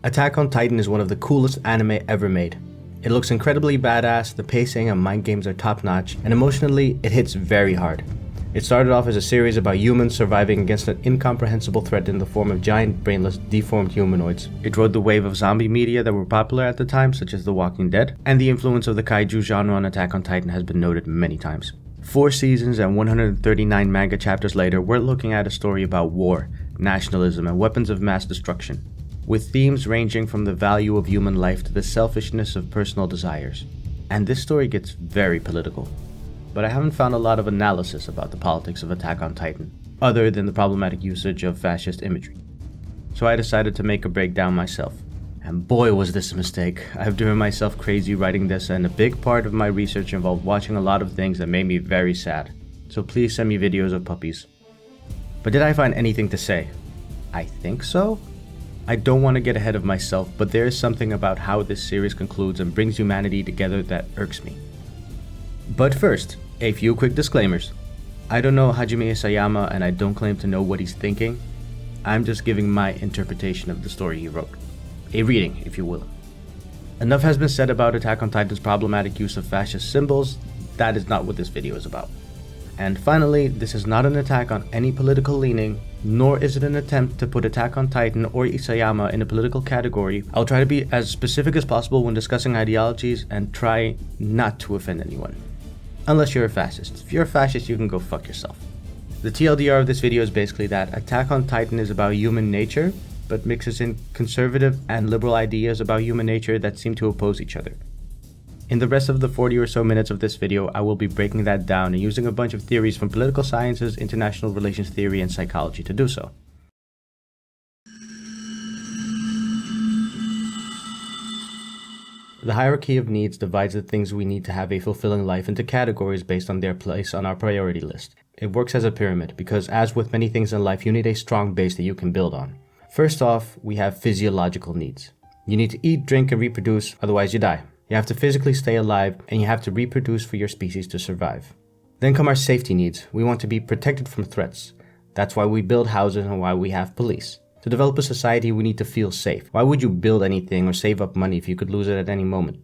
Attack on Titan is one of the coolest anime ever made. It looks incredibly badass, the pacing and mind games are top notch, and emotionally, it hits very hard. It started off as a series about humans surviving against an incomprehensible threat in the form of giant, brainless, deformed humanoids. It rode the wave of zombie media that were popular at the time, such as The Walking Dead, and the influence of the kaiju genre on Attack on Titan has been noted many times. 4 seasons and 139 manga chapters later, we're looking at a story about war, nationalism, and weapons of mass destruction, with themes ranging from the value of human life to the selfishness of personal desires. And this story gets very political. But I haven't found a lot of analysis about the politics of Attack on Titan, other than the problematic usage of fascist imagery. So I decided to make a breakdown myself. And boy was this a mistake. I've driven myself crazy writing this, and a big part of my research involved watching a lot of things that made me very sad. So please send me videos of puppies. But did I find anything to say? I think so? I don't want to get ahead of myself, but there is something about how this series concludes and brings humanity together that irks me. But first, a few quick disclaimers. I don't know Hajime Isayama and I don't claim to know what he's thinking. I'm just giving my interpretation of the story he wrote. A reading, if you will. Enough has been said about Attack on Titan's problematic use of fascist symbols. That is not what this video is about. And finally, this is not an attack on any political leaning, nor is it an attempt to put Attack on Titan or Isayama in a political category. I'll try to be as specific as possible when discussing ideologies and try not to offend anyone. Unless you're a fascist. If you're a fascist, you can go fuck yourself. The TLDR of this video is basically that Attack on Titan is about human nature, but mixes in conservative and liberal ideas about human nature that seem to oppose each other. In the rest of the 40 or so minutes of this video, I will be breaking that down and using a bunch of theories from political sciences, international relations theory, and psychology to do so. The hierarchy of needs divides the things we need to have a fulfilling life into categories based on their place on our priority list. It works as a pyramid because, as with many things in life, you need a strong base that you can build on. First off, we have physiological needs. You need to eat, drink, and reproduce, otherwise you die. You have to physically stay alive, and you have to reproduce for your species to survive. Then come our safety needs. We want to be protected from threats. That's why we build houses and why we have police. To develop a society, we need to feel safe. Why would you build anything or save up money if you could lose it at any moment?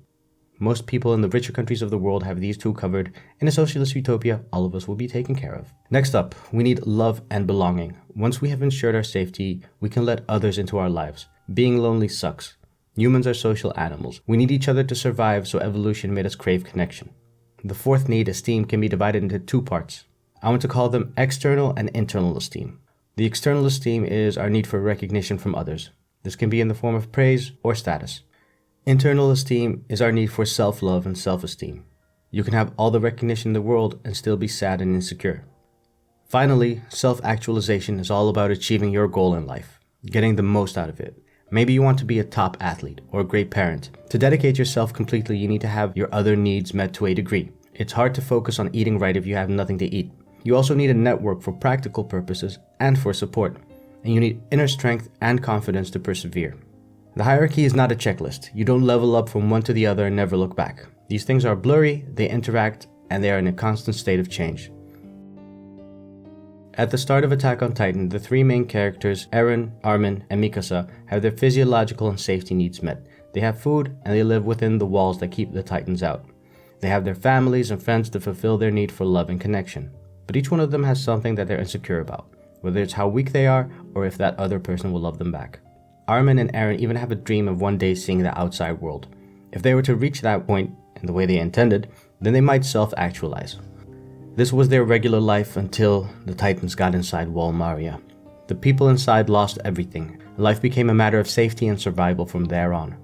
Most people in the richer countries of the world have these two covered. In a socialist utopia, all of us will be taken care of. Next up, we need love and belonging. Once we have ensured our safety, we can let others into our lives. Being lonely sucks. Humans are social animals. We need each other to survive, so evolution made us crave connection. The fourth need, esteem, can be divided into 2 parts. I want to call them external and internal esteem. The external esteem is our need for recognition from others. This can be in the form of praise or status. Internal esteem is our need for self-love and self-esteem. You can have all the recognition in the world and still be sad and insecure. Finally, self-actualization is all about achieving your goal in life, getting the most out of it. Maybe you want to be a top athlete or a great parent. To dedicate yourself completely, you need to have your other needs met to a degree. It's hard to focus on eating right if you have nothing to eat. You also need a network for practical purposes and for support. And you need inner strength and confidence to persevere. The hierarchy is not a checklist. You don't level up from one to the other and never look back. These things are blurry, they interact, and they are in a constant state of change. At the start of Attack on Titan, the 3 main characters, Eren, Armin, and Mikasa, have their physiological and safety needs met. They have food, and they live within the walls that keep the Titans out. They have their families and friends to fulfill their need for love and connection. But each one of them has something that they're insecure about, whether it's how weak they are, or if that other person will love them back. Armin and Eren even have a dream of one day seeing the outside world. If they were to reach that point, in the way they intended, then they might self-actualize. This was their regular life until the Titans got inside Wall Maria. The people inside lost everything. Life became a matter of safety and survival from there on.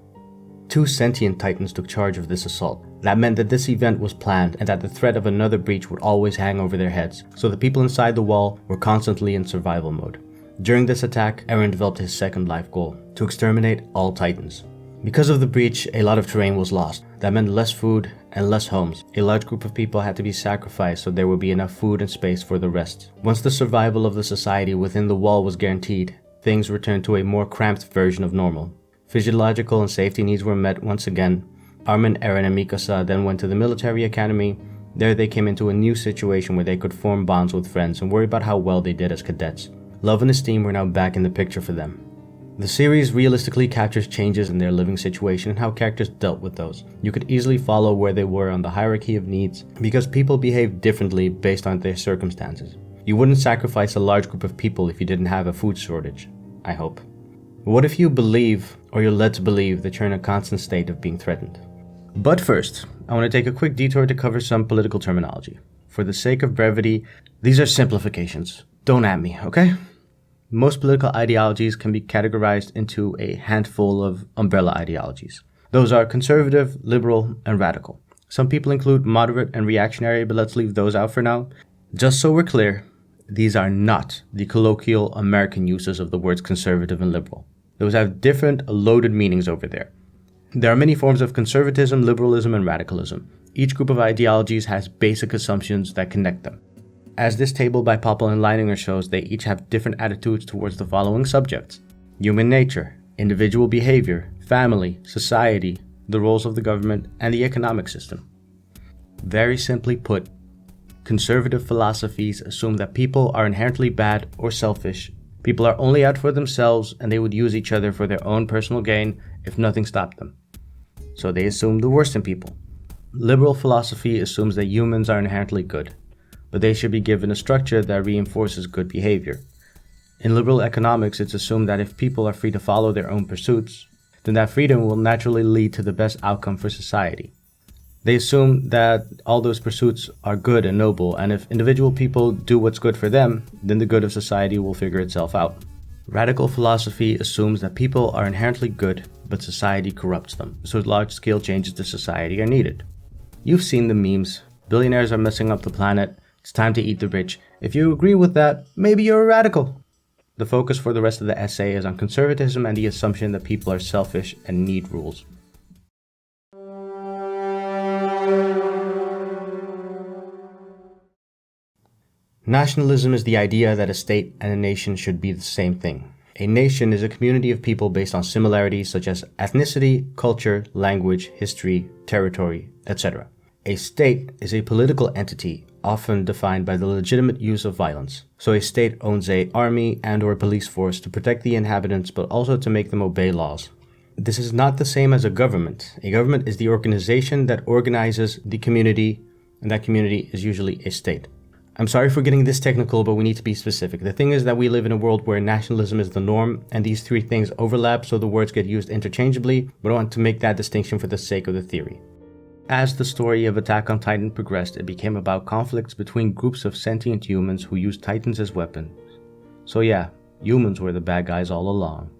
2 sentient Titans took charge of this assault. That meant that this event was planned and that the threat of another breach would always hang over their heads, so the people inside the wall were constantly in survival mode. During this attack, Eren developed his second life goal, to exterminate all Titans. Because of the breach, a lot of terrain was lost. That meant less food and less homes. A large group of people had to be sacrificed so there would be enough food and space for the rest. Once the survival of the society within the wall was guaranteed, things returned to a more cramped version of normal. Physiological and safety needs were met once again. Armin, Eren, and Mikasa then went to the military academy. There they came into a new situation where they could form bonds with friends and worry about how well they did as cadets. Love and esteem were now back in the picture for them. The series realistically captures changes in their living situation and how characters dealt with those. You could easily follow where they were on the hierarchy of needs because people behave differently based on their circumstances. You wouldn't sacrifice a large group of people if you didn't have a food shortage, I hope. What if you believe, or you're led to believe, that you're in a constant state of being threatened? But first, I want to take a quick detour to cover some political terminology. For the sake of brevity, these are simplifications. Don't at me, okay? Most political ideologies can be categorized into a handful of umbrella ideologies. Those are conservative, liberal, and radical. Some people include moderate and reactionary, but let's leave those out for now. Just so we're clear, these are not the colloquial American uses of the words conservative and liberal. Those have different loaded meanings over there. There are many forms of conservatism, liberalism, and radicalism. Each group of ideologies has basic assumptions that connect them. As this table by Popple and Leininger shows, they each have different attitudes towards the following subjects: human nature, individual behavior, family, society, the roles of the government, and the economic system. Very simply put, conservative philosophies assume that people are inherently bad or selfish. People are only out for themselves and they would use each other for their own personal gain if nothing stopped them. So they assume the worst in people. Liberal philosophy assumes that humans are inherently good, but they should be given a structure that reinforces good behavior. In liberal economics, it's assumed that if people are free to follow their own pursuits, then that freedom will naturally lead to the best outcome for society. They assume that all those pursuits are good and noble, and if individual people do what's good for them, then the good of society will figure itself out. Radical philosophy assumes that people are inherently good, but society corrupts them, so large-scale changes to society are needed. You've seen the memes. Billionaires are messing up the planet. It's time to eat the rich. If you agree with that, maybe you're a radical. The focus for the rest of the essay is on conservatism and the assumption that people are selfish and need rules. Nationalism is the idea that a state and a nation should be the same thing. A nation is a community of people based on similarities such as ethnicity, culture, language, history, territory, etc. A state is a political entity, often defined by the legitimate use of violence. So a state owns an army and or police force to protect the inhabitants, but also to make them obey laws. This is not the same as a government. A government is the organization that organizes the community, and that community is usually a state. I'm sorry for getting this technical, but we need to be specific. The thing is that we live in a world where nationalism is the norm, and these three things overlap, so the words get used interchangeably, but I want to make that distinction for the sake of the theory. As the story of Attack on Titan progressed, it became about conflicts between groups of sentient humans who used titans as weapons. So yeah, humans were the bad guys all along.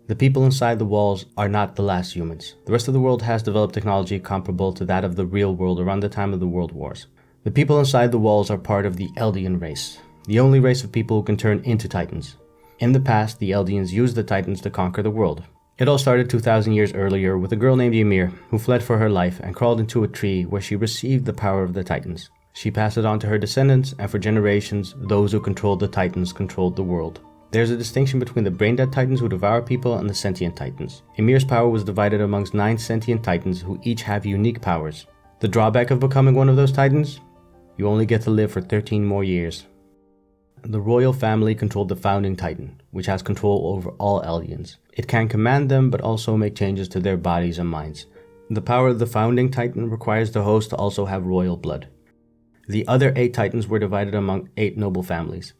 The people inside the walls are not the last humans. The rest of the world has developed technology comparable to that of the real world around the time of the World Wars. The people inside the walls are part of the Eldian race, the only race of people who can turn into titans. In the past, the Eldians used the titans to conquer the world. It all started 2,000 years earlier with a girl named Ymir who fled for her life and crawled into a tree where she received the power of the titans. She passed it on to her descendants, and for generations, those who controlled the titans controlled the world. There's a distinction between the brain-dead titans who devour people and the sentient titans. Ymir's power was divided amongst 9 sentient titans who each have unique powers. The drawback of becoming one of those titans? You only get to live for 13 more years. The royal family controlled the founding titan, which has control over all Eldians. It can command them, but also make changes to their bodies and minds. The power of the founding titan requires the host to also have royal blood. The other 8 titans were divided among 8 noble families.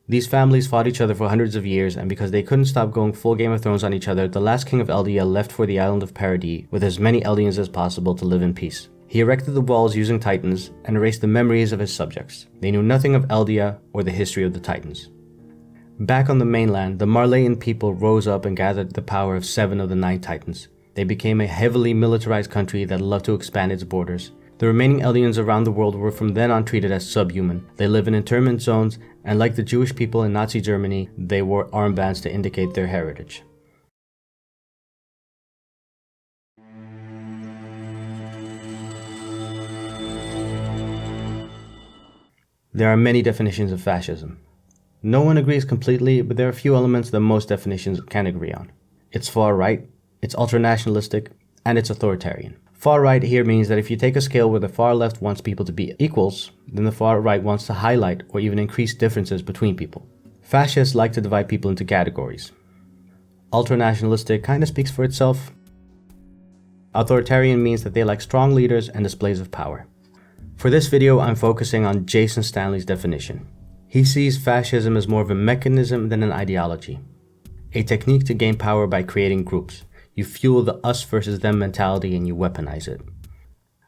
These families fought each other for hundreds of years, and because they couldn't stop going full Game of Thrones on each other, the last king of Eldia left for the island of Paradis with as many Eldians as possible to live in peace. He erected the walls using titans and erased the memories of his subjects. They knew nothing of Eldia or the history of the titans. Back on the mainland, the Marleyan people rose up and gathered the power of 7 of the 9 titans. They became a heavily militarized country that loved to expand its borders. The remaining Eldians around the world were from then on treated as subhuman. They live in internment zones, and like the Jewish people in Nazi Germany, they wore armbands to indicate their heritage. There are many definitions of fascism. No one agrees completely, but there are a few elements that most definitions can agree on. It's far right, it's ultranationalistic, and it's authoritarian. Far right here means that if you take a scale where the far left wants people to be equals, then the far right wants to highlight or even increase differences between people. Fascists like to divide people into categories. Ultra-nationalistic kind of speaks for itself. Authoritarian means that they like strong leaders and displays of power. For this video, I'm focusing on Jason Stanley's definition. He sees fascism as more of a mechanism than an ideology. A technique to gain power by creating groups. You fuel the us versus them mentality and you weaponize it.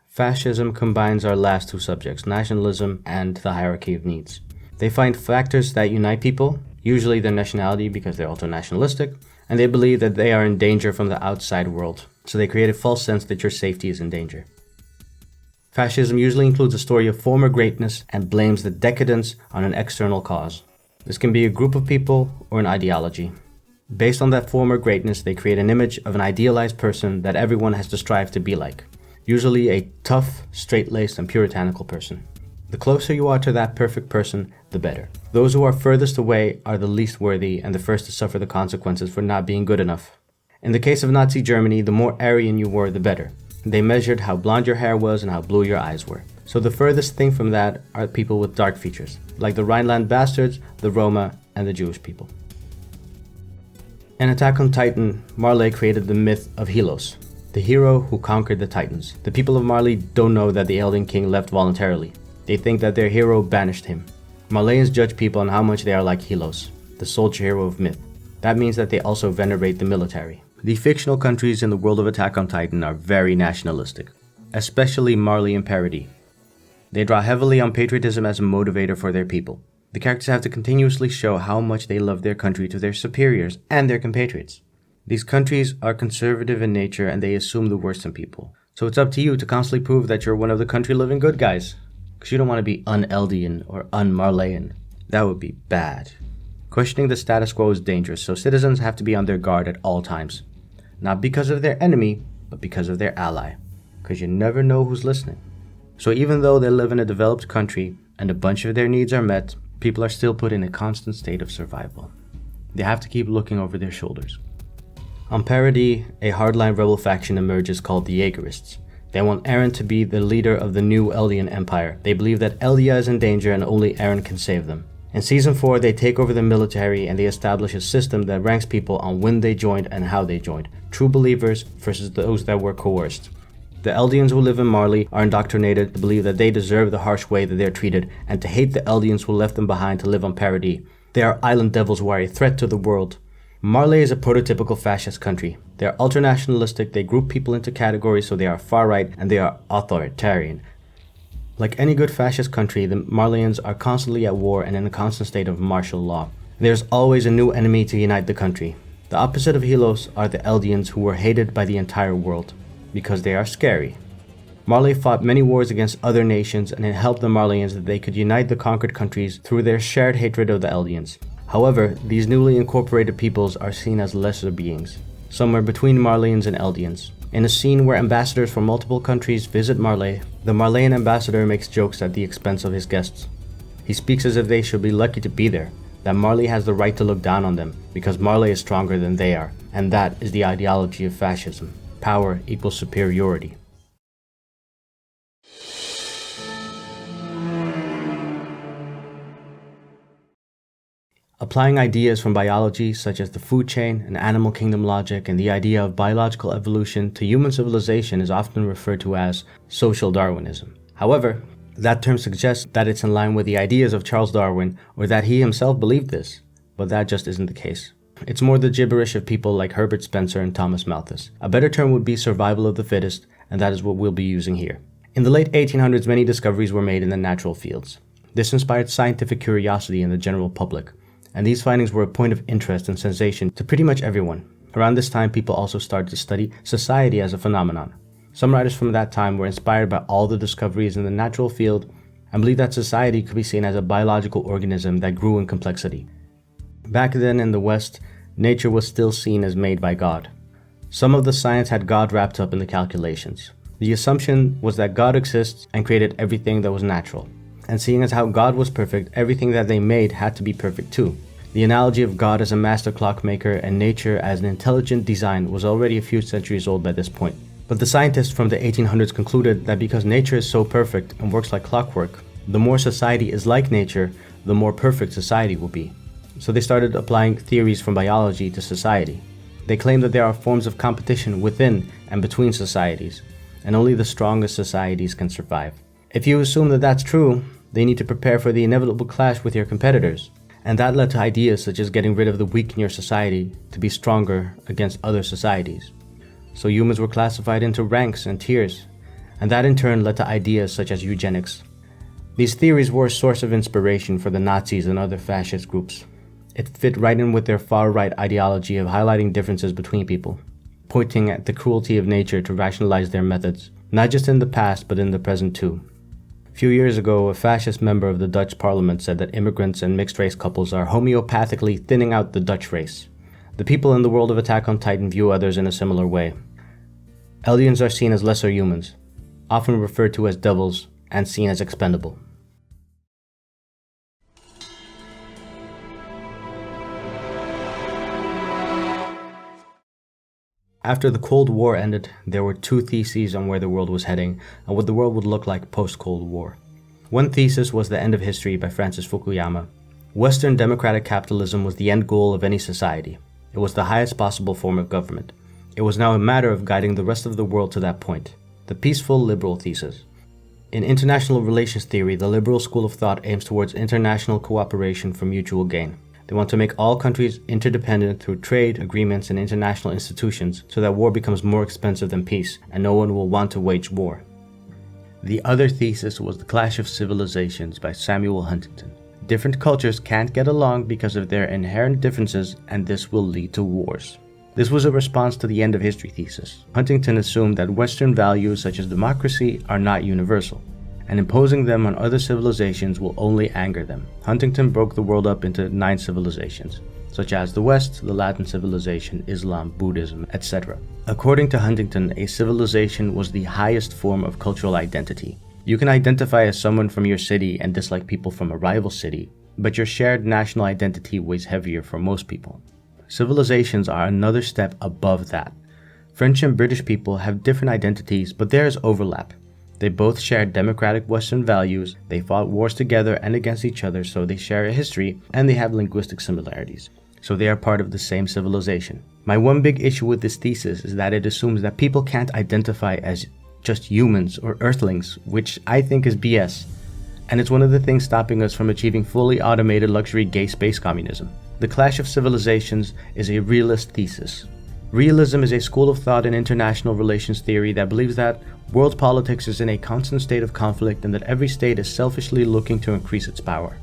Fascism combines our last two subjects, nationalism and the hierarchy of needs. They find factors that unite people, usually their nationality because they're also nationalistic, and they believe that they are in danger from the outside world, so they create a false sense that your safety is in danger. Fascism usually includes a story of former greatness and blames the decadence on an external cause. This can be a group of people or an ideology. Based on that former greatness, they create an image of an idealized person that everyone has to strive to be like, usually a tough, straight-laced, and puritanical person. The closer you are to that perfect person, the better. Those who are furthest away are the least worthy and the first to suffer the consequences for not being good enough. In the case of Nazi Germany, the more Aryan you were, the better. They measured how blonde your hair was and how blue your eyes were. So the furthest thing from that are people with dark features, like the Rhineland bastards, the Roma, and the Jewish people. In Attack on Titan, Marley created the myth of Helos, the hero who conquered the Titans. The people of Marley don't know that the Elden King left voluntarily. They think that their hero banished him. Marleyans judge people on how much they are like Helos, the soldier hero of myth. That means that they also venerate the military. The fictional countries in the world of Attack on Titan are very nationalistic, especially Marley and Parody. They draw heavily on patriotism as a motivator for their people. The characters have to continuously show how much they love their country to their superiors and their compatriots. These countries are conservative in nature and they assume the worst in people. So it's up to you to constantly prove that you're one of the country living good guys. Because you don't want to be un-Eldian or un-Marleyan. That would be bad. Questioning the status quo is dangerous, so citizens have to be on their guard at all times. Not because of their enemy, but because of their ally. Because you never know who's listening. So even though they live in a developed country and a bunch of their needs are met, people are still put in a constant state of survival. They have to keep looking over their shoulders. On Parody, a hardline rebel faction emerges called the Jaegerists. They want Eren to be the leader of the new Eldian Empire. They believe that Eldia is in danger and only Eren can save them. In Season 4, they take over the military and they establish a system that ranks people on when they joined and how they joined. True believers versus those that were coerced. The Eldians who live in Marley are indoctrinated to believe that they deserve the harsh way that they are treated and to hate the Eldians who left them behind to live on Parody. They are island devils who are a threat to the world. Marley is a prototypical fascist country. They are ultra-nationalistic, they group people into categories so they are far-right and they are authoritarian. Like any good fascist country, the Marleyans are constantly at war and in a constant state of martial law. There's always a new enemy to unite the country. The opposite of Helos are the Eldians who were hated by the entire world, because they are scary. Marley fought many wars against other nations and it helped the Marleyans that they could unite the conquered countries through their shared hatred of the Eldians. However, these newly incorporated peoples are seen as lesser beings, somewhere between Marleyans and Eldians. In a scene where ambassadors from multiple countries visit Marley, the Marleyan ambassador makes jokes at the expense of his guests. He speaks as if they should be lucky to be there, that Marley has the right to look down on them because Marley is stronger than they are, and that is the ideology of fascism. Power equals superiority. Applying ideas from biology such as the food chain and animal kingdom logic and the idea of biological evolution to human civilization is often referred to as social Darwinism. However, that term suggests that it's in line with the ideas of Charles Darwin or that he himself believed this, but that just isn't the case. It's more the gibberish of people like Herbert Spencer and Thomas Malthus. A better term would be survival of the fittest, and that is what we'll be using here. In the late 1800s, many discoveries were made in the natural fields. This inspired scientific curiosity in the general public, and these findings were a point of interest and sensation to pretty much everyone. Around this time, people also started to study society as a phenomenon. Some writers from that time were inspired by all the discoveries in the natural field and believed that society could be seen as a biological organism that grew in complexity. Back then in the West, nature was still seen as made by God. Some of the science had God wrapped up in the calculations. The assumption was that God exists and created everything that was natural. And seeing as how God was perfect, everything that they made had to be perfect too. The analogy of God as a master clockmaker and nature as an intelligent design was already a few centuries old by this point. But the scientists from the 1800s concluded that because nature is so perfect and works like clockwork, the more society is like nature, the more perfect society will be. So they started applying theories from biology to society. They claim that there are forms of competition within and between societies, and only the strongest societies can survive. If you assume that that's true, they need to prepare for the inevitable clash with your competitors. And that led to ideas such as getting rid of the weak in your society to be stronger against other societies. So humans were classified into ranks and tiers, and that in turn led to ideas such as eugenics. These theories were a source of inspiration for the Nazis and other fascist groups. It fit right in with their far-right ideology of highlighting differences between people, pointing at the cruelty of nature to rationalize their methods, not just in the past but in the present too. A few years ago, a fascist member of the Dutch parliament said that immigrants and mixed-race couples are homeopathically thinning out the Dutch race. The people in the world of Attack on Titan view others in a similar way. Aliens are seen as lesser humans, often referred to as devils, and seen as expendable. After the Cold War ended, there were two theses on where the world was heading and what the world would look like post-Cold War. One thesis was The End of History by Francis Fukuyama. Western democratic capitalism was the end goal of any society. It was the highest possible form of government. It was now a matter of guiding the rest of the world to that point. The peaceful liberal thesis. In international relations theory, the liberal school of thought aims towards international cooperation for mutual gain. They want to make all countries interdependent through trade, agreements, and international institutions so that war becomes more expensive than peace, and no one will want to wage war. The other thesis was The Clash of Civilizations by Samuel Huntington. Different cultures can't get along because of their inherent differences, and this will lead to wars. This was a response to the End of History thesis. Huntington assumed that Western values such as democracy are not universal, and imposing them on other civilizations will only anger them. Huntington broke the world up into 9 civilizations, such as the West, the Latin civilization, Islam, Buddhism, etc. According to Huntington, a civilization was the highest form of cultural identity. You can identify as someone from your city and dislike people from a rival city, but your shared national identity weighs heavier for most people. Civilizations are another step above that. French and British people have different identities, but there is overlap. They both share democratic Western values, they fought wars together and against each other, so they share a history, and they have linguistic similarities. So they are part of the same civilization. My one big issue with this thesis is that it assumes that people can't identify as just humans or earthlings, which I think is BS. And it's one of the things stopping us from achieving fully automated luxury gay space communism. The Clash of Civilizations is a realist thesis. Realism is a school of thought in international relations theory that believes that world politics is in a constant state of conflict and that every state is selfishly looking to increase its power.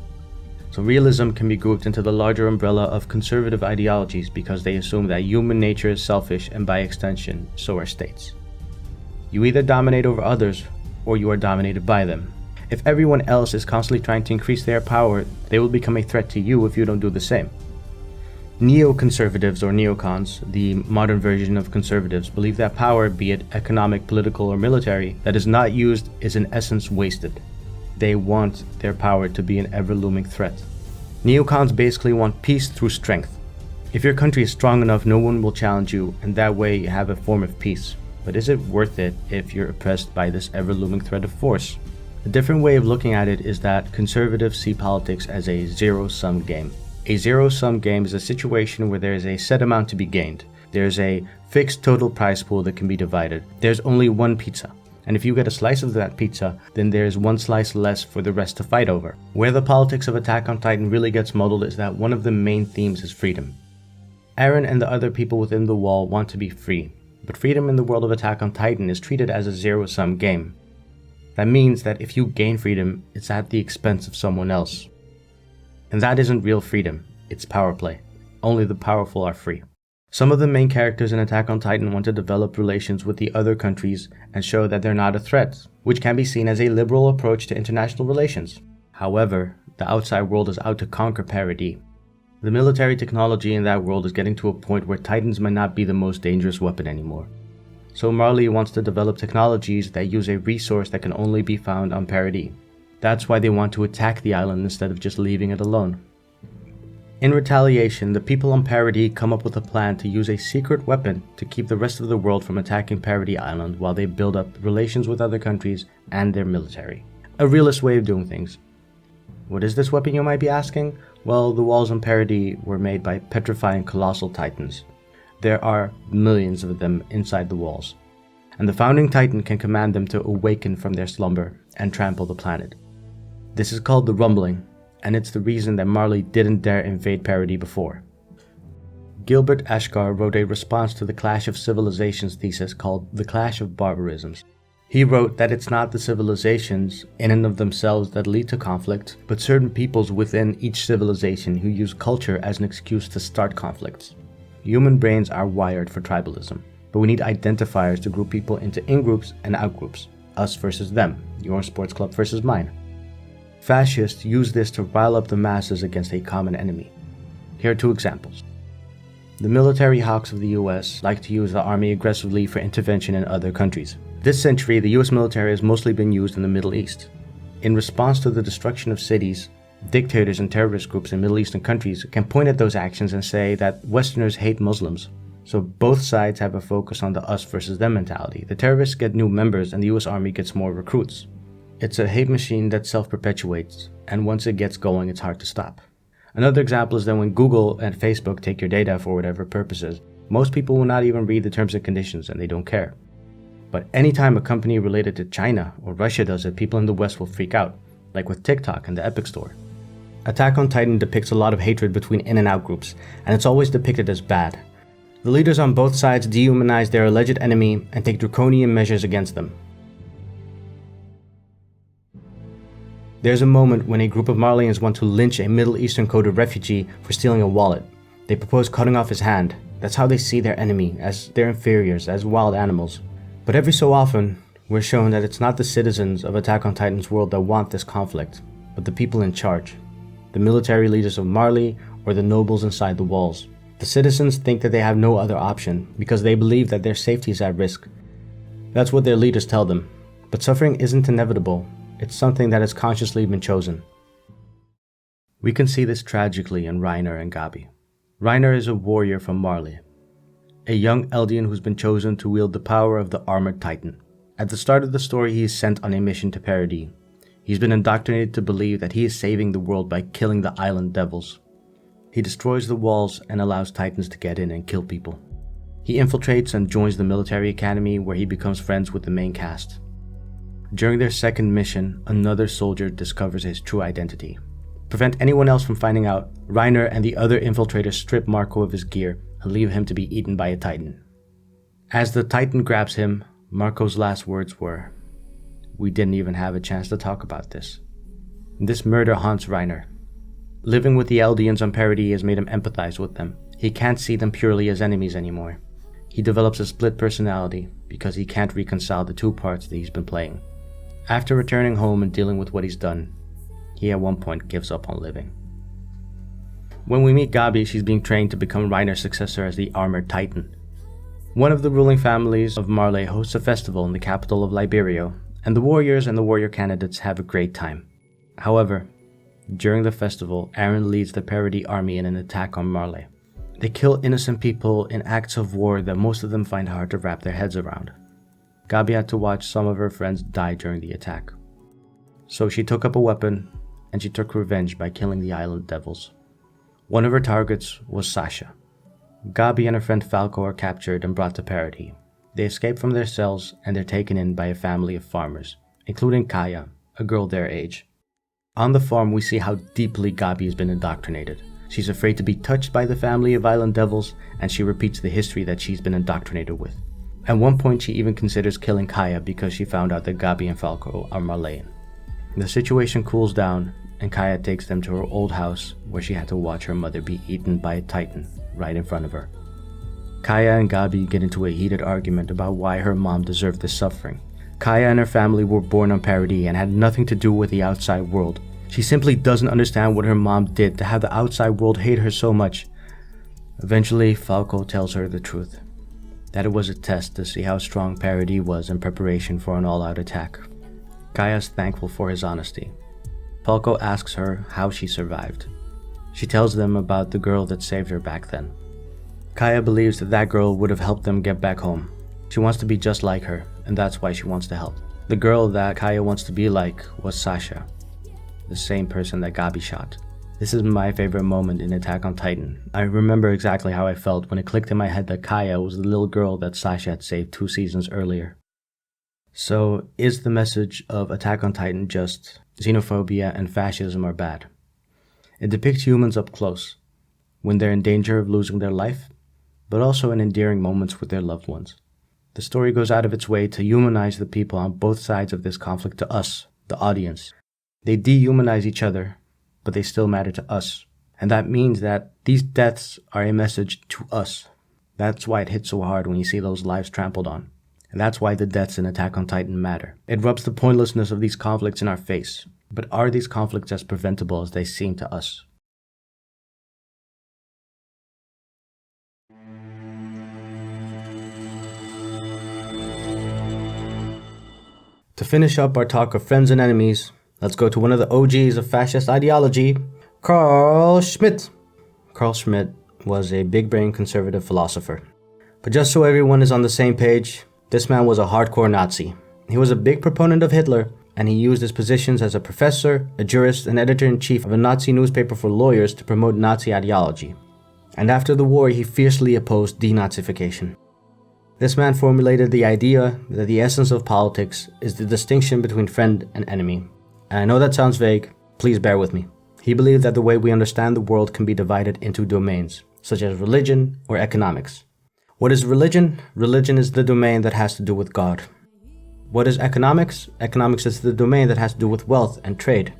So realism can be grouped into the larger umbrella of conservative ideologies because they assume that human nature is selfish and by extension, so are states. You either dominate over others or you are dominated by them. If everyone else is constantly trying to increase their power, they will become a threat to you if you don't do the same. Neoconservatives or neocons, the modern version of conservatives, believe that power, be it economic, political, or military, that is not used is in essence wasted. They want their power to be an ever-looming threat. Neocons basically want peace through strength. If your country is strong enough, no one will challenge you, and that way you have a form of peace. But is it worth it if you're oppressed by this ever-looming threat of force? A different way of looking at it is that conservatives see politics as a zero-sum game. A zero-sum game is a situation where there is a set amount to be gained. There is a fixed total prize pool that can be divided. There's only one pizza. And if you get a slice of that pizza, then there's one slice less for the rest to fight over. Where the politics of Attack on Titan really gets muddled is that one of the main themes is freedom. Eren and the other people within the wall want to be free, but freedom in the world of Attack on Titan is treated as a zero-sum game. That means that if you gain freedom, it's at the expense of someone else. And that isn't real freedom, it's power play. Only the powerful are free. Some of the main characters in Attack on Titan want to develop relations with the other countries and show that they're not a threat, which can be seen as a liberal approach to international relations. However, the outside world is out to conquer parity. The military technology in that world is getting to a point where Titans might not be the most dangerous weapon anymore. So Marley wants to develop technologies that use a resource that can only be found on parity. That's why they want to attack the island instead of just leaving it alone. In retaliation, the people on Parity come up with a plan to use a secret weapon to keep the rest of the world from attacking Parity Island while they build up relations with other countries and their military. A realist way of doing things. What is this weapon, you might be asking? Well, the walls on Parity were made by petrifying colossal titans. There are millions of them inside the walls, and the founding Titan can command them to awaken from their slumber and trample the planet. This is called the Rumbling, and it's the reason that Marley didn't dare invade Parody before. Gilbert Ashgar wrote a response to the Clash of Civilizations thesis called The Clash of Barbarisms. He wrote that it's not the civilizations in and of themselves that lead to conflict, but certain peoples within each civilization who use culture as an excuse to start conflicts. Human brains are wired for tribalism, but we need identifiers to group people into in-groups and out-groups. Us versus them, your sports club versus mine. Fascists use this to rile up the masses against a common enemy. Here are two examples. The military hawks of the US like to use the army aggressively for intervention in other countries. This century, the US military has mostly been used in the Middle East. In response to the destruction of cities, dictators and terrorist groups in Middle Eastern countries can point at those actions and say that Westerners hate Muslims. So both sides have a focus on the us versus them mentality. The terrorists get new members and the US Army gets more recruits. It's a hate machine that self-perpetuates, and once it gets going, it's hard to stop. Another example is that when Google and Facebook take your data for whatever purposes, most people will not even read the terms and conditions and they don't care. But anytime a company related to China or Russia does it, people in the West will freak out, like with TikTok and the Epic Store. Attack on Titan depicts a lot of hatred between in and out groups, and it's always depicted as bad. The leaders on both sides dehumanize their alleged enemy and take draconian measures against them. There's a moment when a group of Marleyans want to lynch a Middle Eastern coded refugee for stealing a wallet. They propose cutting off his hand. That's how they see their enemy, as their inferiors, as wild animals. But every so often, we're shown that it's not the citizens of Attack on Titan's world that want this conflict, but the people in charge. The military leaders of Marley or the nobles inside the walls. The citizens think that they have no other option because they believe that their safety is at risk. That's what their leaders tell them. But suffering isn't inevitable. It's something that has consciously been chosen. We can see this tragically in Reiner and Gabi. Reiner is a warrior from Marley, a young Eldian who's been chosen to wield the power of the Armored Titan. At the start of the story, he is sent on a mission to Paradis. He's been indoctrinated to believe that he is saving the world by killing the island devils. He destroys the walls and allows Titans to get in and kill people. He infiltrates and joins the military academy where he becomes friends with the main cast. During their second mission, another soldier discovers his true identity. To prevent anyone else from finding out, Reiner and the other infiltrators strip Marco of his gear and leave him to be eaten by a Titan. As the Titan grabs him, Marco's last words were, "We didn't even have a chance to talk about this." This murder haunts Reiner. Living with the Eldians on Paradis has made him empathize with them. He can't see them purely as enemies anymore. He develops a split personality because he can't reconcile the two parts that he's been playing. After returning home and dealing with what he's done, he at one point gives up on living. When we meet Gabi, she's being trained to become Reiner's successor as the Armored Titan. One of the ruling families of Marley hosts a festival in the capital of Liberia, and the warriors and the warrior candidates have a great time. However, during the festival, Aaron leads the Paradis army in an attack on Marley. They kill innocent people in acts of war that most of them find hard to wrap their heads around. Gabi had to watch some of her friends die during the attack. So she took up a weapon, and she took revenge by killing the island devils. One of her targets was Sasha. Gabi and her friend Falco are captured and brought to Paradis. They escape from their cells, and they're taken in by a family of farmers, including Kaya, a girl their age. On the farm, we see how deeply Gabi has been indoctrinated. She's afraid to be touched by the family of island devils, and she repeats the history that she's been indoctrinated with. At one point, she even considers killing Kaya because she found out that Gabi and Falco are Marleyan. The situation cools down, and Kaya takes them to her old house where she had to watch her mother be eaten by a Titan right in front of her. Kaya and Gabi get into a heated argument about why her mom deserved this suffering. Kaya and her family were born on Paradis and had nothing to do with the outside world. She simply doesn't understand what her mom did to have the outside world hate her so much. Eventually, Falco tells her the truth, that it was a test to see how strong Paradis was in preparation for an all-out attack. Kaya's thankful for his honesty. Falco asks her how she survived. She tells them about the girl that saved her back then. Kaya believes that that girl would have helped them get back home. She wants to be just like her, and that's why she wants to help. The girl that Kaya wants to be like was Sasha, the same person that Gabi shot. This is my favorite moment in Attack on Titan. I remember exactly how I felt when it clicked in my head that Kaya was the little girl that Sasha had saved 2 seasons earlier. So, is the message of Attack on Titan just xenophobia and fascism are bad? It depicts humans up close, when they're in danger of losing their life, but also in endearing moments with their loved ones. The story goes out of its way to humanize the people on both sides of this conflict to us, the audience. They dehumanize each other, but they still matter to us. And that means that these deaths are a message to us. That's why it hits so hard when you see those lives trampled on. And that's why the deaths in Attack on Titan matter. It rubs the pointlessness of these conflicts in our face. But are these conflicts as preventable as they seem to us? To finish up our talk of friends and enemies, let's go to one of the OGs of fascist ideology, Carl Schmitt. Carl Schmitt was a big-brain conservative philosopher. But just so everyone is on the same page, this man was a hardcore Nazi. He was a big proponent of Hitler, and he used his positions as a professor, a jurist, and editor-in-chief of a Nazi newspaper for lawyers to promote Nazi ideology. And after the war, he fiercely opposed denazification. This man formulated the idea that the essence of politics is the distinction between friend and enemy. And I know that sounds vague, please bear with me. He believed that the way we understand the world can be divided into domains, such as religion or economics. What is religion? Religion is the domain that has to do with God. What is economics? Economics is the domain that has to do with wealth and trade.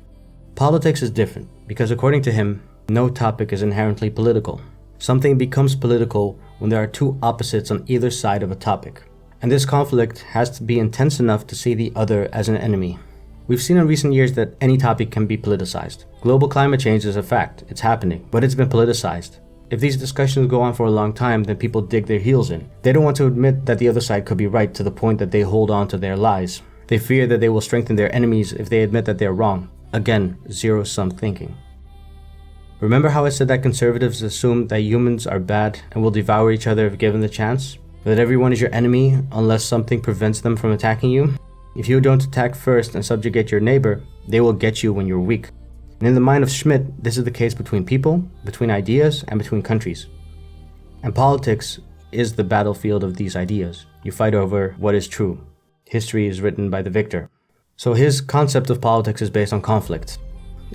Politics is different, because according to him, no topic is inherently political. Something becomes political when there are two opposites on either side of a topic. And this conflict has to be intense enough to see the other as an enemy. We've seen in recent years that any topic can be politicized. Global climate change is a fact, it's happening, but it's been politicized. If these discussions go on for a long time, then people dig their heels in. They don't want to admit that the other side could be right to the point that they hold on to their lies. They fear that they will strengthen their enemies if they admit that they're wrong. Again, zero-sum thinking. Remember how I said that conservatives assume that humans are bad and will devour each other if given the chance? That everyone is your enemy unless something prevents them from attacking you? If you don't attack first and subjugate your neighbor, they will get you when you're weak. And in the mind of Schmitt, this is the case between people, between ideas, and between countries. And politics is the battlefield of these ideas. You fight over what is true. History is written by the victor. So his concept of politics is based on conflict.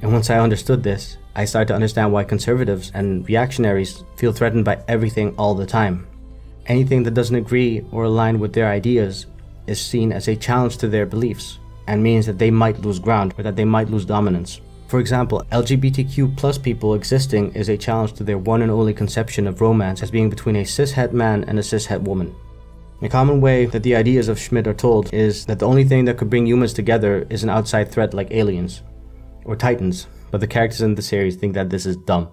And once I understood this, I started to understand why conservatives and reactionaries feel threatened by everything all the time. Anything that doesn't agree or align with their ideas is seen as a challenge to their beliefs, and means that they might lose ground or that they might lose dominance. For example, LGBTQ plus people existing is a challenge to their one and only conception of romance as being between a cis-het man and a cis-het woman. A common way that the ideas of Schmitt are told is that the only thing that could bring humans together is an outside threat like aliens or titans, but the characters in the series think that this is dumb.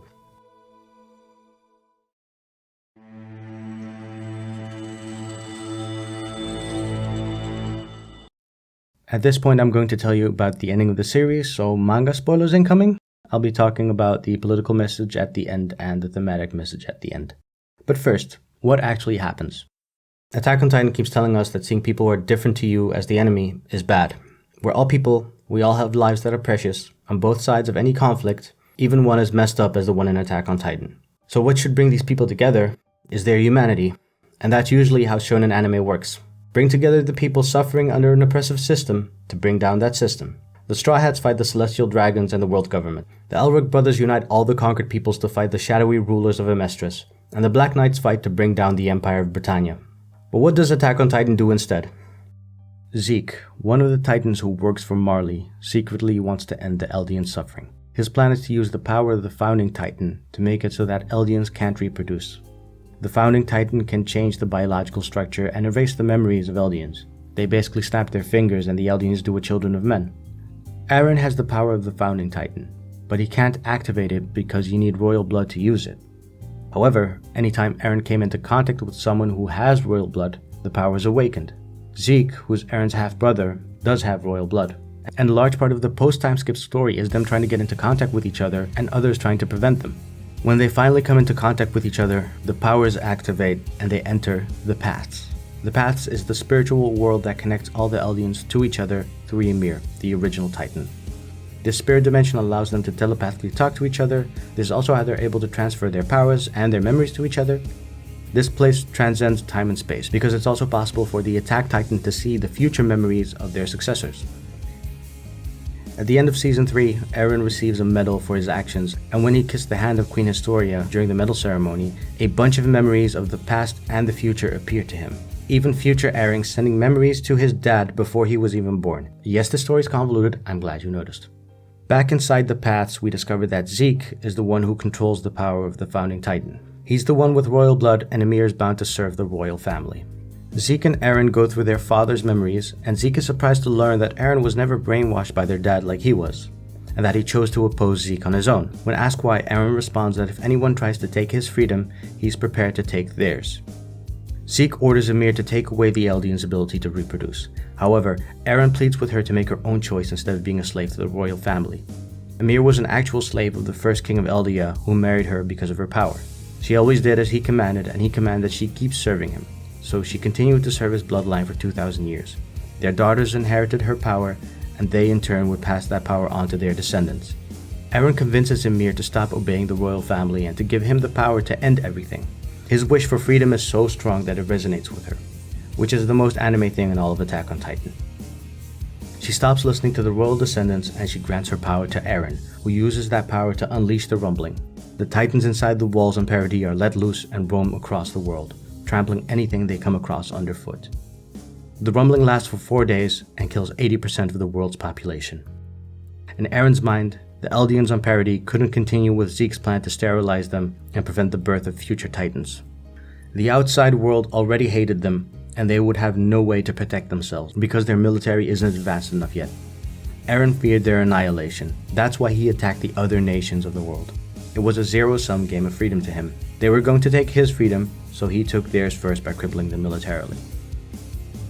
At this point, I'm going to tell you about the ending of the series, so manga spoilers incoming. I'll be talking about the political message at the end and the thematic message at the end. But first, what actually happens? Attack on Titan keeps telling us that seeing people who are different to you as the enemy is bad. We're all people, we all have lives that are precious, on both sides of any conflict, even one as messed up as the one in Attack on Titan. So what should bring these people together is their humanity, and that's usually how shonen anime works. Bring together the people suffering under an oppressive system to bring down that system. The Straw Hats fight the Celestial Dragons and the world government. The Elric brothers unite all the conquered peoples to fight the shadowy rulers of Amestris, and the Black Knights fight to bring down the Empire of Britannia. But what does Attack on Titan do instead? Zeke, one of the Titans who works for Marley, secretly wants to end the Eldian suffering. His plan is to use the power of the Founding Titan to make it so that Eldians can't reproduce. The Founding Titan can change the biological structure and erase the memories of Eldians. They basically snap their fingers and the Eldians do what children of men. Eren has the power of the Founding Titan, but he can't activate it because you need royal blood to use it. However, anytime Eren came into contact with someone who has royal blood, the power is awakened. Zeke, who's Eren's half-brother, does have royal blood. And a large part of the post-time skip story is them trying to get into contact with each other and others trying to prevent them. When they finally come into contact with each other, the powers activate and they enter the Paths. The Paths is the spiritual world that connects all the Eldians to each other through Ymir, the original Titan. This spirit dimension allows them to telepathically talk to each other. This is also how they're able to transfer their powers and their memories to each other. This place transcends time and space because it's also possible for the Attack Titan to see the future memories of their successors. At the end of Season 3, Eren receives a medal for his actions, and when he kissed the hand of Queen Historia during the medal ceremony, a bunch of memories of the past and the future appear to him. Even future Eren sending memories to his dad before he was even born. Yes, the story's convoluted, I'm glad you noticed. Back inside the paths, we discover that Zeke is the one who controls the power of the Founding Titan. He's the one with royal blood, and Ymir is bound to serve the royal family. Zeke and Eren go through their father's memories, and Zeke is surprised to learn that Eren was never brainwashed by their dad like he was, and that he chose to oppose Zeke on his own. When asked why, Eren responds that if anyone tries to take his freedom, he's prepared to take theirs. Zeke orders Ymir to take away the Eldian's ability to reproduce. However, Eren pleads with her to make her own choice instead of being a slave to the royal family. Ymir was an actual slave of the first king of Eldia, who married her because of her power. She always did as he commanded, and he commanded that she keep serving him. So she continued to serve his bloodline for 2,000 years. Their daughters inherited her power, and they in turn would pass that power on to their descendants. Eren convinces Ymir to stop obeying the royal family and to give him the power to end everything. His wish for freedom is so strong that it resonates with her, which is the most anime thing in all of Attack on Titan. She stops listening to the royal descendants and she grants her power to Eren, who uses that power to unleash the rumbling. The titans inside the walls on Paradis are let loose and roam across the world, trampling anything they come across underfoot. The rumbling lasts for 4 days and kills 80% of the world's population. In Eren's mind, the Eldians on Paradis couldn't continue with Zeke's plan to sterilize them and prevent the birth of future titans. The outside world already hated them, and they would have no way to protect themselves because their military isn't advanced enough yet. Eren feared their annihilation. That's why he attacked the other nations of the world. It was a zero-sum game of freedom to him. They were going to take his freedom, so he took theirs first by crippling them militarily.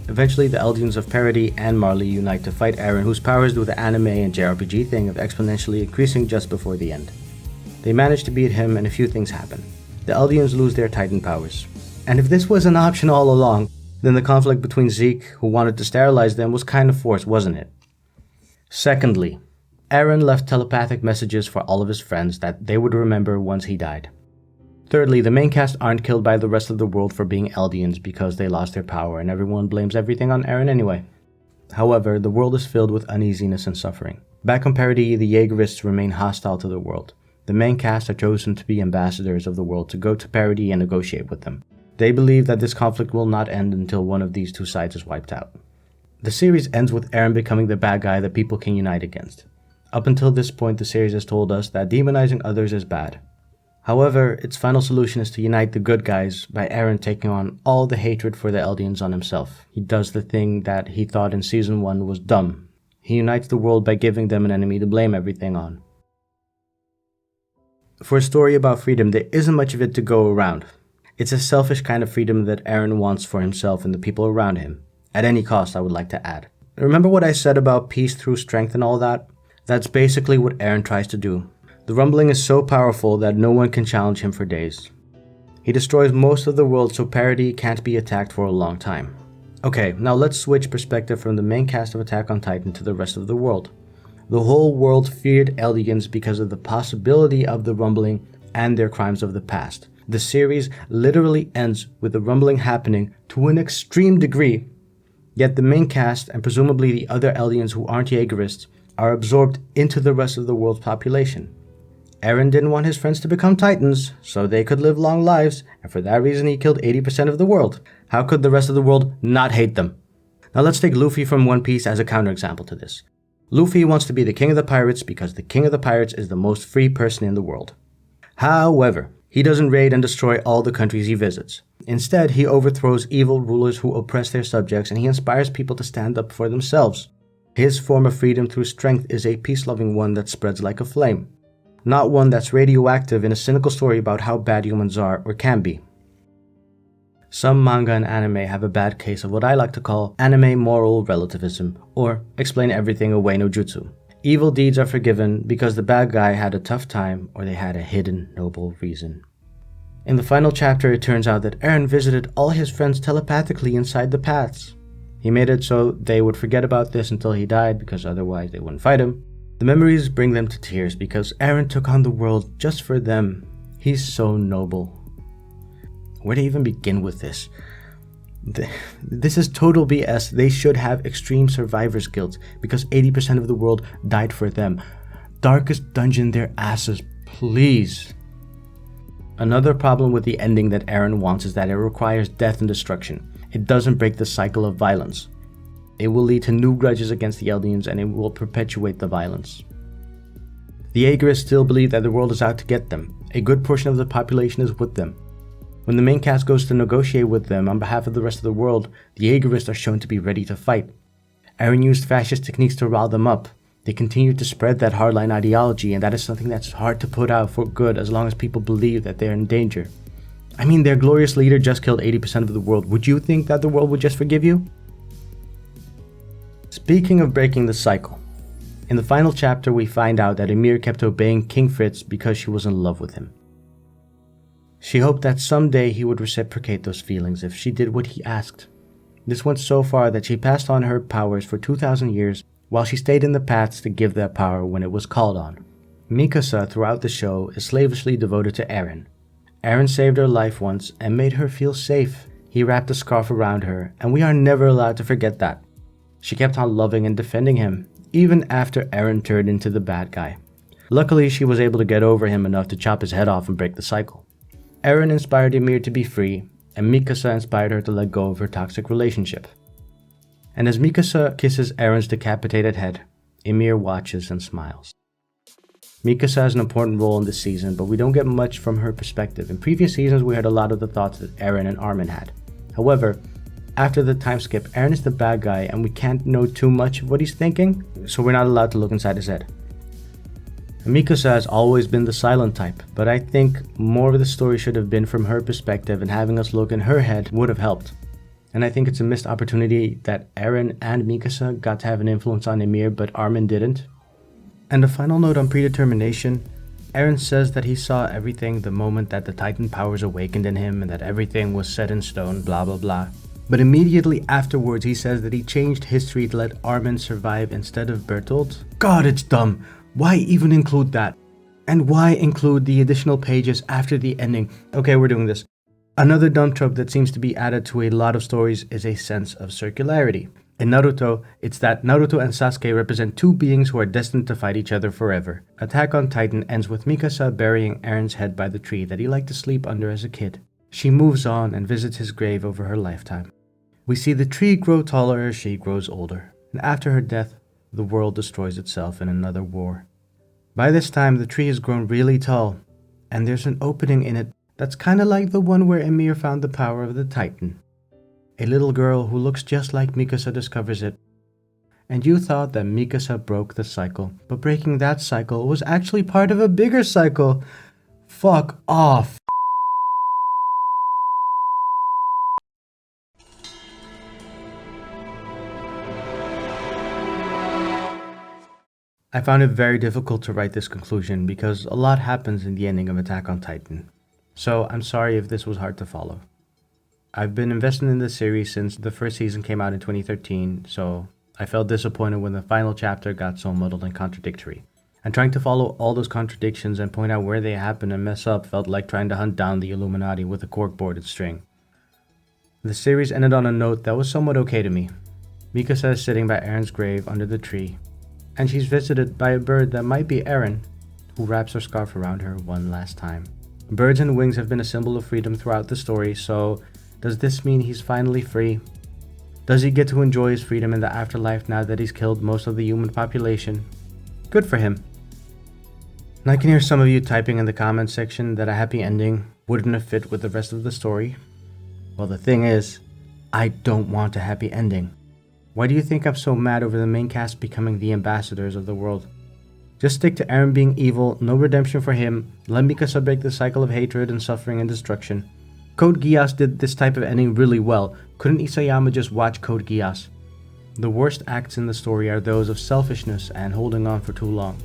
Eventually, the Eldians of Paradis and Marley unite to fight Eren, whose powers do the anime and JRPG thing of exponentially increasing just before the end. They manage to beat him and a few things happen. The Eldians lose their Titan powers. And if this was an option all along, then the conflict between Zeke, who wanted to sterilize them, was kind of forced, wasn't it? Secondly, Eren left telepathic messages for all of his friends that they would remember once he died. Thirdly, the main cast aren't killed by the rest of the world for being Eldians because they lost their power and everyone blames everything on Eren anyway. However, the world is filled with uneasiness and suffering. Back on Paradis, the Jaegerists remain hostile to the world. The main cast are chosen to be ambassadors of the world to go to Paradis and negotiate with them. They believe that this conflict will not end until one of these two sides is wiped out. The series ends with Eren becoming the bad guy that people can unite against. Up until this point, the series has told us that demonizing others is bad. However, its final solution is to unite the good guys by Eren taking on all the hatred for the Eldians on himself. He does the thing that he thought in Season 1 was dumb. He unites the world by giving them an enemy to blame everything on. For a story about freedom, there isn't much of it to go around. It's a selfish kind of freedom that Eren wants for himself and the people around him. At any cost, I would like to add. Remember what I said about peace through strength and all that? That's basically what Eren tries to do. The rumbling is so powerful that no one can challenge him for days. He destroys most of the world so Paradis can't be attacked for a long time. Okay, now let's switch perspective from the main cast of Attack on Titan to the rest of the world. The whole world feared Eldians because of the possibility of the rumbling and their crimes of the past. The series literally ends with the rumbling happening to an extreme degree, yet the main cast and presumably the other Eldians who aren't Jaegerists are absorbed into the rest of the world's population. Eren didn't want his friends to become Titans, so they could live long lives, and for that reason he killed 80% of the world. How could the rest of the world not hate them? Now let's take Luffy from One Piece as a counterexample to this. Luffy wants to be the king of the pirates because the king of the pirates is the most free person in the world. However, he doesn't raid and destroy all the countries he visits. Instead, he overthrows evil rulers who oppress their subjects and he inspires people to stand up for themselves. His form of freedom through strength is a peace-loving one that spreads like a flame. Not one that's radioactive in a cynical story about how bad humans are or can be. Some manga and anime have a bad case of what I like to call anime moral relativism, or explain everything away no jutsu. Evil deeds are forgiven because the bad guy had a tough time or they had a hidden noble reason. In the final chapter, it turns out that Eren visited all his friends telepathically inside the paths. He made it so they would forget about this until he died because otherwise they wouldn't fight him. The memories bring them to tears because Eren took on the world just for them. He's so noble. Where to even begin with this? This is total BS. They should have extreme survivor's guilt because 80% of the world died for them. Darkest dungeon their asses, please. Another problem with the ending that Eren wants is that it requires death and destruction. It doesn't break the cycle of violence. It will lead to new grudges against the Eldians and it will perpetuate the violence. The Aegirists still believe that the world is out to get them. A good portion of the population is with them. When the main cast goes to negotiate with them on behalf of the rest of the world, the Aegirists are shown to be ready to fight. Eren used fascist techniques to rile them up. They continue to spread that hardline ideology, and that is something that's hard to put out for good as long as people believe that they're in danger. I mean, their glorious leader just killed 80% of the world. Would you think that the world would just forgive you? Speaking of breaking the cycle, in the final chapter we find out that Ymir kept obeying King Fritz because she was in love with him. She hoped that someday he would reciprocate those feelings if she did what he asked. This went so far that she passed on her powers for 2,000 years while she stayed in the paths to give that power when it was called on. Mikasa throughout the show is slavishly devoted to Eren. Eren saved her life once and made her feel safe. He wrapped a scarf around her, and we are never allowed to forget that. She kept on loving and defending him, even after Eren turned into the bad guy. Luckily, she was able to get over him enough to chop his head off and break the cycle. Eren inspired Ymir to be free, and Mikasa inspired her to let go of her toxic relationship. And as Mikasa kisses Eren's decapitated head, Ymir watches and smiles. Mikasa has an important role in this season, but we don't get much from her perspective. In previous seasons, we heard a lot of the thoughts that Eren and Armin had. However, after the time skip, Eren is the bad guy and we can't know too much of what he's thinking, so we're not allowed to look inside his head. Mikasa has always been the silent type, but I think more of the story should have been from her perspective, and having us look in her head would have helped. And I think it's a missed opportunity that Eren and Mikasa got to have an influence on Ymir, but Armin didn't. And a final note on predetermination, Eren says that he saw everything the moment that the Titan powers awakened in him and that everything was set in stone, blah blah blah. But immediately afterwards he says that he changed history to let Armin survive instead of Bertolt. God, it's dumb. Why even include that? And why include the additional pages after the ending? Okay, we're doing this. Another dumb trope that seems to be added to a lot of stories is a sense of circularity. In Naruto, it's that Naruto and Sasuke represent two beings who are destined to fight each other forever. Attack on Titan ends with Mikasa burying Eren's head by the tree that he liked to sleep under as a kid. She moves on and visits his grave over her lifetime. We see the tree grow taller as she grows older, and after her death, the world destroys itself in another war. By this time, the tree has grown really tall, and there's an opening in it that's kinda like the one where Ymir found the power of the Titan. A little girl who looks just like Mikasa discovers it. And you thought that Mikasa broke the cycle, but breaking that cycle was actually part of a bigger cycle. Fuck off. I found it very difficult to write this conclusion because a lot happens in the ending of Attack on Titan. So I'm sorry if this was hard to follow. I've been invested in this series since the first season came out in 2013, so I felt disappointed when the final chapter got so muddled and contradictory. And trying to follow all those contradictions and point out where they happen and mess up felt like trying to hunt down the Illuminati with a corkboard and string. The series ended on a note that was somewhat okay to me. Mikasa is sitting by Eren's grave under the tree, and she's visited by a bird that might be Eren, who wraps her scarf around her one last time. Birds and wings have been a symbol of freedom throughout the story, so does this mean he's finally free? Does he get to enjoy his freedom in the afterlife now that he's killed most of the human population? Good for him. And I can hear some of you typing in the comments section that a happy ending wouldn't have fit with the rest of the story. Well, the thing is, I don't want a happy ending. Why do you think I'm so mad over the main cast becoming the ambassadors of the world? Just stick to Eren being evil, no redemption for him, let Mikasa break the cycle of hatred and suffering and destruction. Code Geass did this type of ending really well. Couldn't Isayama just watch Code Geass? The worst acts in the story are those of selfishness and holding on for too long.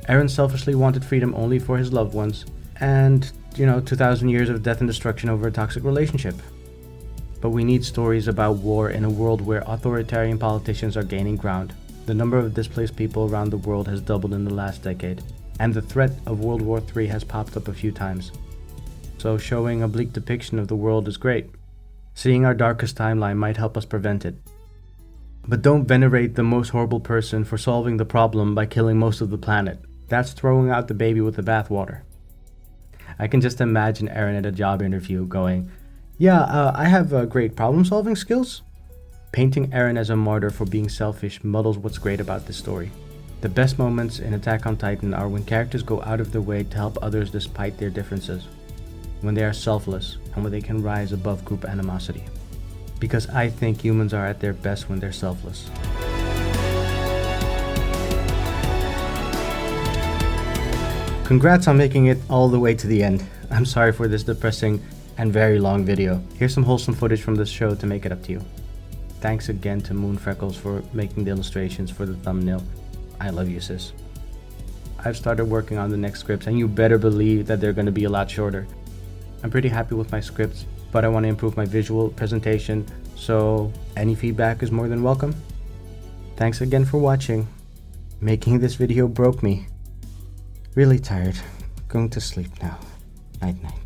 Eren selfishly wanted freedom only for his loved ones, and, 2,000 years of death and destruction over a toxic relationship. But we need stories about war in a world where authoritarian politicians are gaining ground. The number of displaced people around the world has doubled in the last decade, and the threat of World War III has popped up a few times. So showing a bleak depiction of the world is great. Seeing our darkest timeline might help us prevent it. But don't venerate the most horrible person for solving the problem by killing most of the planet. That's throwing out the baby with the bathwater. I can just imagine Aaron at a job interview going, "Yeah, I have great problem-solving skills." Painting Aaron as a martyr for being selfish muddles what's great about this story. The best moments in Attack on Titan are when characters go out of their way to help others despite their differences, when they are selfless, and when they can rise above group animosity. Because I think humans are at their best when they're selfless. Congrats on making it all the way to the end. I'm sorry for this depressing and very long video. Here's some wholesome footage from this show to make it up to you. Thanks again to Moon Freckles for making the illustrations for the thumbnail. I love you, sis. I've started working on the next scripts, and you better believe that they're going to be a lot shorter. I'm pretty happy with my scripts, but I want to improve my visual presentation, so any feedback is more than welcome. Thanks again for watching. Making this video broke me. Really tired. Going to sleep now. Night night.